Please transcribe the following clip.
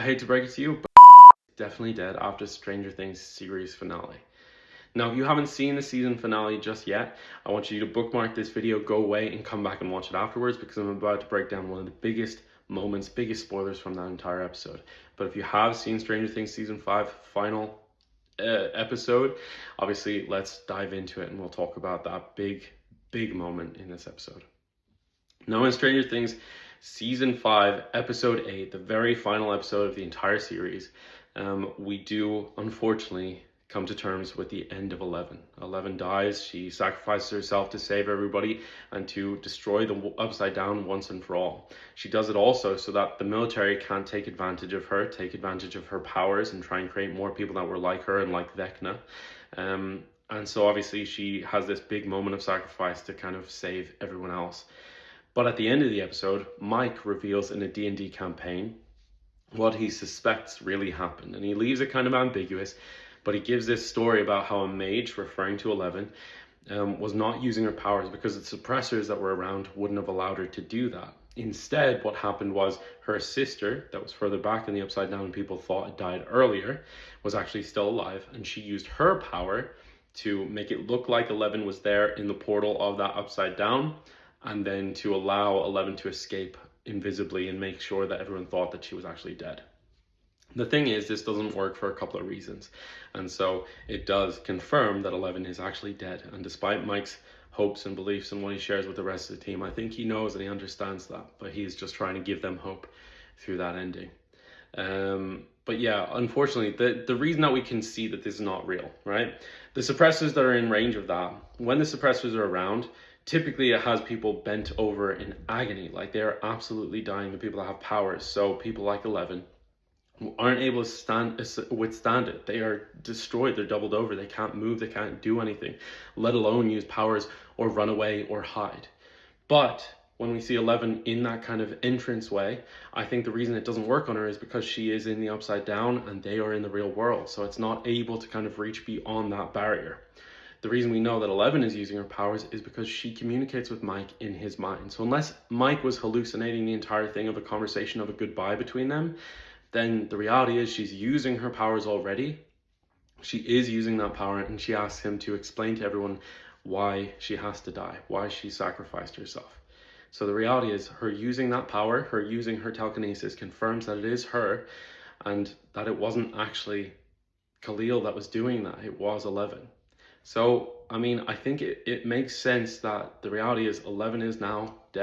hate to break it to you, but definitely dead after Stranger Things series finale. Now, if you haven't seen the season finale just yet, I want you to bookmark this video, go away and come back and watch it afterwards, because I'm about to break down one of the biggest moments, biggest spoilers from that entire episode. But if you have seen Stranger Things season 5 final episode, obviously let's dive into it and we'll talk about that big moment in this episode. Now, in Stranger Things season 5 episode 8, the very final episode of the entire series, we do unfortunately come to terms with the end of Eleven. Eleven dies. She sacrifices herself to save everybody and to destroy the Upside Down once and for all. She does it also so that the military can't take advantage of her, take advantage of her powers and try and create more people that were like her and like Vecna. And so obviously she has this big moment of sacrifice to kind of save everyone else. But at the end of the episode, Mike reveals in a D&D campaign what he suspects really happened. And he leaves it kind of ambiguous, but he gives this story about how a mage, referring to Eleven, was not using her powers because the suppressors that were around wouldn't have allowed her to do that. Instead, what happened was her sister, that was further back in the Upside Down and people thought had died earlier, was actually still alive, and she used her power to make it look like Eleven was there in the portal of that Upside Down, and then to allow Eleven to escape invisibly and make sure that everyone thought that she was actually dead. The thing is, this doesn't work for a couple of reasons. And so it does confirm that Eleven is actually dead. And despite Mike's hopes and beliefs and what he shares with the rest of the team, I think he knows and he understands that. But he's just trying to give them hope through that ending. But yeah, unfortunately, the reason that we can see that this is not real, right? The suppressors that are in range of that, when the suppressors are around, typically it has people bent over in agony. Like they are absolutely dying, the people that have powers. So people like Eleven aren't able to withstand it. They are destroyed. They're doubled over. They can't move. They can't do anything, let alone use powers or run away or hide. But when we see Eleven in that kind of entrance way, I think the reason it doesn't work on her is because she is in the Upside Down and they are in the real world. So it's not able to kind of reach beyond that barrier. The reason we know that Eleven is using her powers is because she communicates with Mike in his mind. So unless Mike was hallucinating the entire thing of a conversation of a goodbye between them, then the reality is she's using her powers already. She is using that power, and she asks him to explain to everyone why she has to die, why she sacrificed herself. So the reality is her using that power, her using her telekinesis confirms that it is her and that it wasn't actually Khalil that was doing that, it was Eleven. So, I mean, I think it makes sense that the reality is Eleven is now dead.